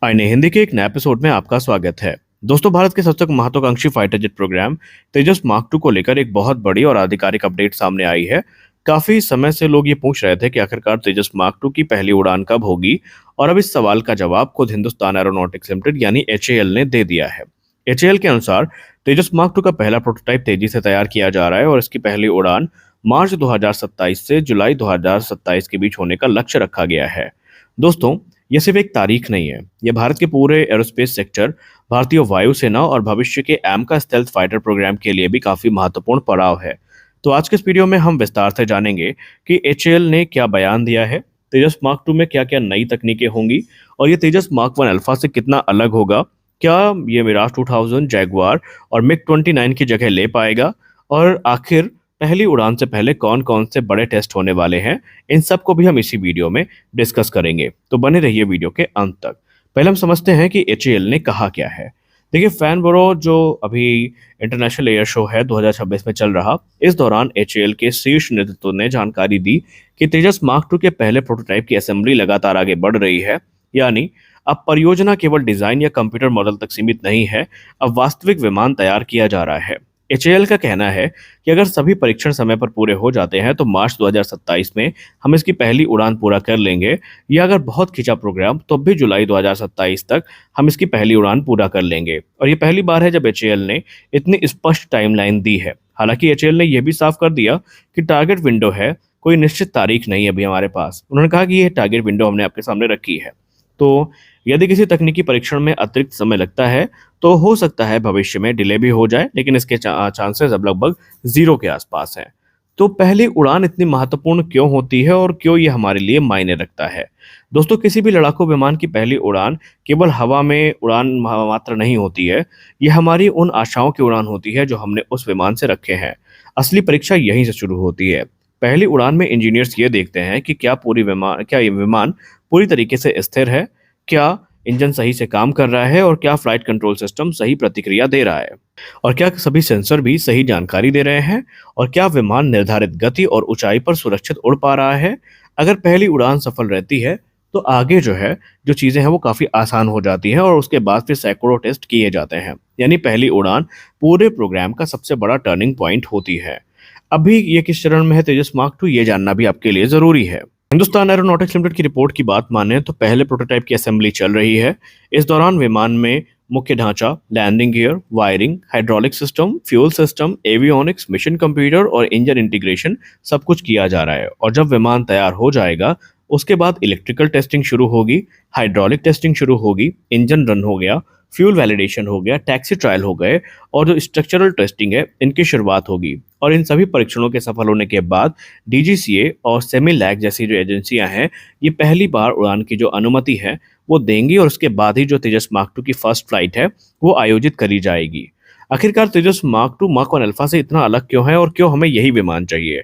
आईने हिंदी के एक नए एपिसोड में आपका स्वागत है। दोस्तों, भारत के सबसे महत्वाकांक्षी fighter jet program Tejas mark two को लेकर एक बहुत बड़ी और आधिकारिक अपडेट सामने आई है। काफी समय से लोग ये पूछ रहे थे कि आखिरकार तेजस मार्क टू की पहली उड़ान कब होगी, और अब इस सवाल का जवाब खुद हिंदुस्तान एरोनॉटिक्स लिमिटेड यानी एचएएल ने दे दिया है। एचएएल के अनुसार तेजस मार्क टू का पहला प्रोटोटाइप तेजी से तैयार किया जा रहा है और इसकी पहली उड़ान मार्च 2027 से जुलाई 2027 के बीच होने का लक्ष्य रखा गया है। दोस्तों, यह सिर्फ एक तारीख नहीं है, यह भारत के पूरे एरोस्पेस सेक्टर, भारतीय वायुसेना और भविष्य के एमका स्टेल्थ फाइटर प्रोग्राम के लिए भी काफी महत्वपूर्ण पड़ाव है। तो आज के इस वीडियो में हम विस्तार से जानेंगे कि एचएएल ने क्या बयान दिया है, तेजस मार्क टू में क्या क्या नई तकनीकें होंगी, और ये तेजस मार्क वन अल्फा से कितना अलग होगा। क्या ये मिराज 2000, जैगुआर और मिग 29 की जगह ले पाएगा, और आखिर पहली उड़ान से पहले कौन कौन से बड़े टेस्ट होने वाले हैं, इन सब को भी हम इसी वीडियो में डिस्कस करेंगे। तो बने रहिए वीडियो के अंत तक। पहले हम समझते हैं कि एचएएल ने कहा क्या है। देखिए, फैनबरो जो अभी इंटरनेशनल एयर शो है 2026 में चल रहा, इस दौरान एचएएल के शीर्ष नेतृत्व ने जानकारी दी कि तेजस मार्क टू के पहले प्रोटोटाइप की असेंबली लगातार आगे बढ़ रही है। यानी अब परियोजना केवल डिजाइन या कंप्यूटर मॉडल तक सीमित नहीं है, अब वास्तविक विमान तैयार किया जा रहा है। एचएएल का कहना है कि अगर सभी परीक्षण समय पर पूरे हो जाते हैं तो मार्च 2027 में हम इसकी पहली उड़ान पूरा कर लेंगे, या अगर बहुत खिंचा प्रोग्राम तो भी जुलाई 2027 तक हम इसकी पहली उड़ान पूरा कर लेंगे। और ये पहली बार है जब एचएएल ने इतनी स्पष्ट टाइमलाइन दी है। हालांकि एचएएल ने यह भी साफ कर दिया कि टारगेट विंडो है, कोई निश्चित तारीख नहीं है अभी हमारे पास। उन्होंने कहा कि यह टारगेट विंडो हमने आपके सामने रखी है। तो यदि किसी तकनीकी परीक्षण में अतिरिक्त समय लगता है तो हो सकता है भविष्य में डिले भी हो जाए, लेकिन इसके चांसेस अब लगभग जीरो के आसपास हैं। तो पहली उड़ान इतनी महत्वपूर्ण क्यों होती है और क्यों ये हमारे लिए मायने रखता है? दोस्तों, किसी भी लड़ाकू विमान की पहली उड़ान केवल हवा में उड़ान मात्र नहीं होती है। ये हमारी उन आशाओं की उड़ान होती है जो हमने उस विमान से रखे हैं। असली परीक्षा यहीं से शुरू होती है। पहली उड़ान में इंजीनियर्स ये देखते हैं कि क्या ये विमान पूरी तरीके से स्थिर है, क्या इंजन सही से काम कर रहा है, और क्या फ्लाइट कंट्रोल सिस्टम सही प्रतिक्रिया दे रहा है, और क्या सभी सेंसर भी सही जानकारी दे रहे हैं, और क्या विमान निर्धारित गति और ऊंचाई पर सुरक्षित उड़ पा रहा है। अगर पहली उड़ान सफल रहती है तो आगे जो चीज़ें हैं वो काफ़ी आसान हो जाती हैं, और उसके बाद फिर सैकड़ों टेस्ट किए जाते हैं। यानी पहली उड़ान पूरे प्रोग्राम का सबसे बड़ा टर्निंग पॉइंट होती है। अभी ये किस चरण में है तेजस मार्क टू, ये जानना भी आपके लिए ज़रूरी है। हिंदुस्तान एरोनॉटिक्स लिमिटेड की रिपोर्ट की बात माने तो पहले प्रोटोटाइप की असेंबली चल रही है। इस दौरान विमान में मुख्य ढांचा, landing gear, wiring, hydraulic system, fuel system, avionics, mission computer और इंजन इंटीग्रेशन सब कुछ किया जा रहा है। और जब विमान तैयार हो जाएगा उसके बाद इलेक्ट्रिकल टेस्टिंग शुरू होगी, हाइड्रोलिक टेस्टिंग शुरू होगी, इंजन रन हो गया, फ्यूल वैलिडेशन हो गया, टैक्सी ट्रायल हो गए, और जो स्ट्रक्चरल टेस्टिंग है इनकी शुरुआत होगी। और इन सभी परीक्षणों के सफल होने के बाद डीजीसीए और सेमिलैक जैसी जो एजेंसियां हैं, ये पहली बार उड़ान की जो अनुमति है वो देंगी, और उसके बाद ही जो तेजस मार्क टू की फर्स्ट फ्लाइट है वो आयोजित करी जाएगी। आखिरकार Tejas mark two mark one alpha से इतना अलग क्यों है, और क्यों हमें यही विमान चाहिए?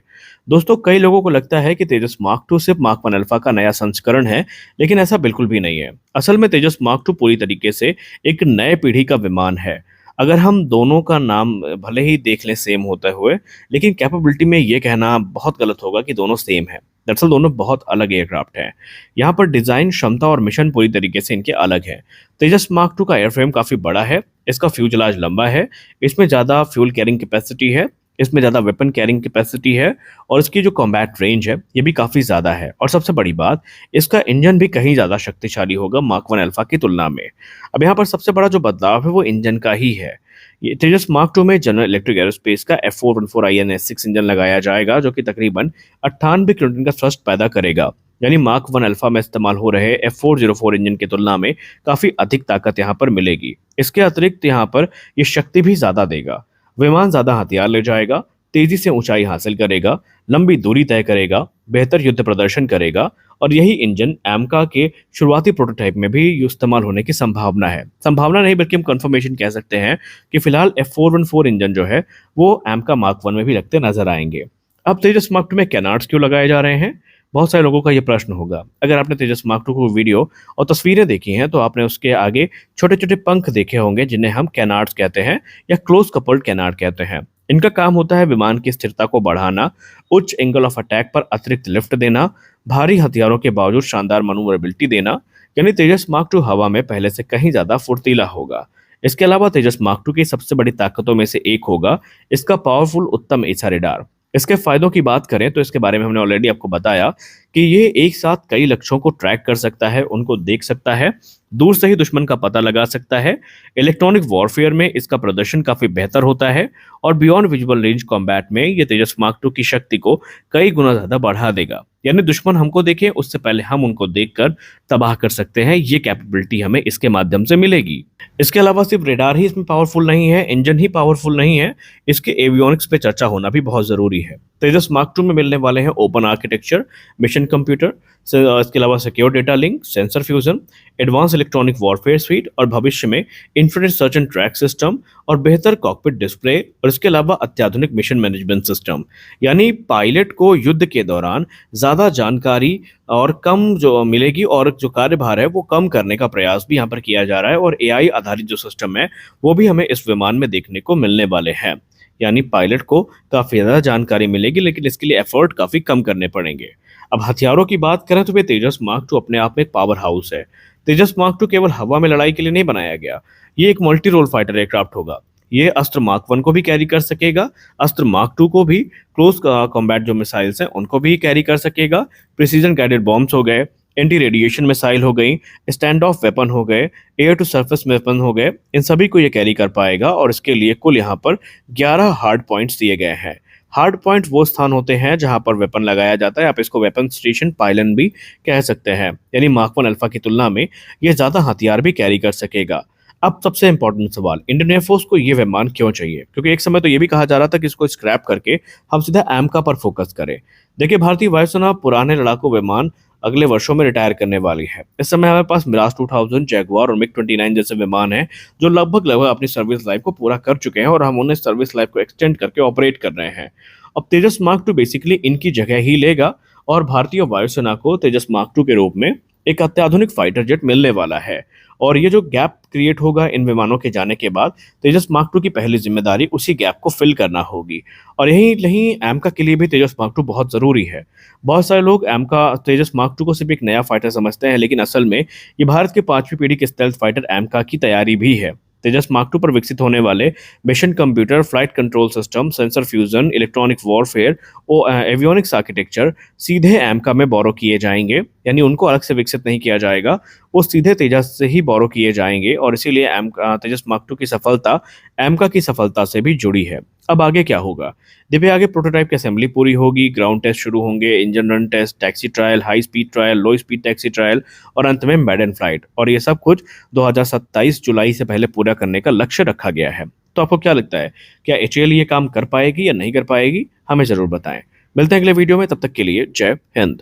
दोस्तों, कई लोगों को लगता है कि तेजस मार्क टू सिर्फ मार्क वन अल्फा का नया संस्करण है, लेकिन ऐसा बिल्कुल भी नहीं है। असल में तेजस मार्क टू पूरी तरीके से एक नए पीढ़ी का विमान है। अगर हम दोनों का नाम भले ही देख लें सेम होते हुए, लेकिन कैपेबिलिटी में ये कहना बहुत गलत होगा कि दोनों सेम है। दरअसल दोनों बहुत अलग एयरक्राफ्ट हैं। यहाँ पर डिजाइन, क्षमता और मिशन पूरी तरीके से इनके अलग हैं। तेजस मार्क टू का एयरफ्रेम काफी बड़ा है, इसका फ्यूजलाज लंबा है, इसमें ज्यादा फ्यूल कैरिंग कैपेसिटी है, इसमें ज़्यादा वेपन कैरिंग कैपेसिटी है, और इसकी जो कॉम्बैट रेंज है ये भी काफ़ी ज़्यादा है। और सबसे बड़ी बात, इसका इंजन भी कहीं ज़्यादा शक्तिशाली होगा मार्क वन अल्फा की तुलना में। अब यहाँ पर सबसे बड़ा जो बदलाव है वो इंजन का ही है। ये तेजस मार्क टू में जनरल इलेक्ट्रिक एरोस्पेस का F414 INS6 इंजन लगाया जाएगा, जो कि तकरीबन 98 किलोन्यूटन का थ्रस्ट पैदा करेगा। यानी मार्क वन अल्फा में इस्तेमाल हो रहे F404 इंजन की तुलना में काफ़ी अधिक ताकत यहाँ पर मिलेगी। इसके अतिरिक्त यहाँ पर ये शक्ति भी ज़्यादा देगा। विमान ज्यादा हथियार ले जाएगा, तेजी से ऊंचाई हासिल करेगा, लंबी दूरी तय करेगा, बेहतर युद्ध प्रदर्शन करेगा, और यही इंजन एमका के शुरुआती प्रोटोटाइप में भी इस्तेमाल होने की संभावना है। संभावना नहीं बल्कि हम कंफर्मेशन कह सकते हैं कि फिलहाल F414 इंजन जो है वो एमका मार्क वन में भी लगते नजर आएंगे। अब तेजस मार्क टू में कैनार्ड्स क्यों लगाए जा रहे हैं? बहुत सारे लोगों का ये प्रश्न होगा। अगर आपने तेजस मार्क टू को वीडियो और तस्वीरें देखी हैं तो आपने उसके आगे छोटे छोटे पंख देखे होंगे, जिन्हें हम कैनार्ड्स कहते हैं या क्लोज कपल्ड कैनार्ड कहते हैं। इनका काम होता है विमान की स्थिरता को बढ़ाना, उच्च एंगल ऑफ अटैक पर अतिरिक्त लिफ्ट देना, भारी हथियारों के बावजूद शानदार मनूवरेबिलिटी देना। यानी तेजस मार्क टू हवा में पहले से कहीं ज्यादा फुर्तीला होगा। इसके अलावा तेजस मार्क टू की सबसे बड़ी ताकतों में से एक होगा इसका पावरफुल उत्तम एसा रेडार। इसके फायदों की बात करें तो इसके बारे में हमने ऑलरेडी आपको बताया कि ये एक साथ कई लक्ष्यों को ट्रैक कर सकता है, उनको देख सकता है, दूर से ही दुश्मन का पता लगा सकता है। इलेक्ट्रॉनिक वॉरफेयर में इसका प्रदर्शन काफी बेहतर होता है और बियॉन्ड विजुअल रेंज कॉम्बैट में ये तेजस मार्क टू की शक्ति को कई गुना ज्यादा बढ़ा देगा। यानी दुश्मन हमको देखे उससे पहले हम उनको देखकर तबाह कर सकते हैं। ये कैपेबिलिटी हमें इसके माध्यम से मिलेगी। इसके अलावा सिर्फ रेडार ही इसमें पावरफुल नहीं है, इंजन ही पावरफुल नहीं है, इसके एवियोनिक्स पे चर्चा होना भी बहुत जरूरी है। तेजस मार्क टू में मिलने वाले हैं ओपन आर्किटेक्चर, मिशन कंप्यूटर, इसके अलावा secure data link, sensor fusion, advance electronic warfare sweet और भविष्य में infrared search and track system और बेहतर कॉकपिट डिस्प्ले और इसके अलावा अत्याधुनिक मिशन मैनेजमेंट सिस्टम। यानी पायलट को युद्ध के दौरान ज्यादा जानकारी और कम जो मिलेगी और जो कार्यभार है वो कम करने का प्रयास भी यहाँ पर किया जा रहा है और एआई आधारित जो सिस्टम है वो भी हमें इस विमान में देखने को मिलने वाले हैं। यानी पायलट को काफी ज्यादा जानकारी मिलेगी लेकिन इसके लिए एफर्ट काफी कम करने पड़ेंगे। अब हथियारों की बात करें तो वे तेजस मार्क टू अपने आप में एक पावर हाउस है। तेजस मार्क टू केवल हवा में लड़ाई के लिए नहीं बनाया गया, ये एक मल्टी रोल फाइटर एयरक्राफ्ट होगा। ये अस्त्र मार्क वन को भी कैरी कर सकेगा, अस्त्र मार्क टू को भी, क्लोज कॉम्बैट जो मिसाइल्स हैं उनको भी कैरी कर सकेगा, प्रिसीजन गाइडेड बॉम्ब्स हो गए, एंटी रेडिएशन मिसाइल हो गई, स्टैंड ऑफ वेपन हो गए, एयर टू सरफेस वेपन हो गए, इन सभी को ये कैरी कर पाएगा और इसके लिए कुल यहाँ पर 11 हार्ड पॉइंट्स दिए गए हैं। हार्ड पॉइंट वो स्थान होते हैं जहां पर वेपन लगाया जाता है, आप इसको वेपन स्टेशन पायलन भी कह सकते हैं। यानी मार्क वन अल्फा की तुलना में ये ज्यादा हथियार भी कैरी कर सकेगा। अब सबसे इंपॉर्टेंट सवाल, इंडियन एयरफोर्स को ये विमान क्यों चाहिए? क्योंकि एक समय तो ये भी कहा जा रहा था कि इसको स्क्रैप करके हम सीधा एमका पर फोकस करें। देखिए, भारतीय वायुसेना पुराने लड़ाकू विमान अगले वर्षों में रिटायर करने वाली है। इस समय हमारे पास मिराज 2000, जैगुआर और मिग-29 जैसे विमान हैं जो लगभग लगभग अपनी सर्विस लाइफ को पूरा कर चुके हैं और हम उन्हें सर्विस लाइफ को एक्सटेंड करके ऑपरेट कर रहे हैं। अब तेजस मार्क टू बेसिकली इनकी जगह ही लेगा और भारतीय वायुसेना को तेजस मार्क टू के रूप में एक अत्याधुनिक फाइटर जेट मिलने वाला है। और ये जो गैप क्रिएट होगा इन विमानों के जाने के बाद, तेजस मार्क टू की पहली जिम्मेदारी उसी गैप को फिल करना होगी। और यही नहीं, एमका के लिए भी तेजस मार्क टू बहुत जरूरी है। बहुत सारे लोग एमका तेजस मार्क टू को सिर्फ एक नया फाइटर समझते हैं, लेकिन असल में ये भारत के 5वीं पीढ़ी के स्टेल्थ फाइटर एमका की तैयारी भी है। तेजस मार्क टू पर विकसित होने वाले mission computer, flight control system, sensor fusion, electronic warfare और एवियोनिक्स आर्किटेक्चर सीधे एमका में बोरो किए जाएंगे। यानी उनको अलग से विकसित नहीं किया जाएगा, वो सीधे तेजस से ही बोरो किए जाएंगे और इसीलिए तेजस मार्क टू की सफलता एमका की सफलता से भी जुड़ी है। अब आगे क्या होगा? देखिए, आगे प्रोटोटाइप की असेंबली पूरी होगी, ग्राउंड टेस्ट शुरू होंगे, engine run test, taxi trial, high speed trial, low speed taxi trial और अंत में मैडन फ्लाइट। और ये सब कुछ 2027 जुलाई से पहले पूरा करने का लक्ष्य रखा गया है। तो आपको क्या लगता है, क्या एचएएल ये काम कर पाएगी या नहीं कर पाएगी? हमें जरूर बताएं। मिलते हैं अगले वीडियो में, तब तक के लिए जय हिंद।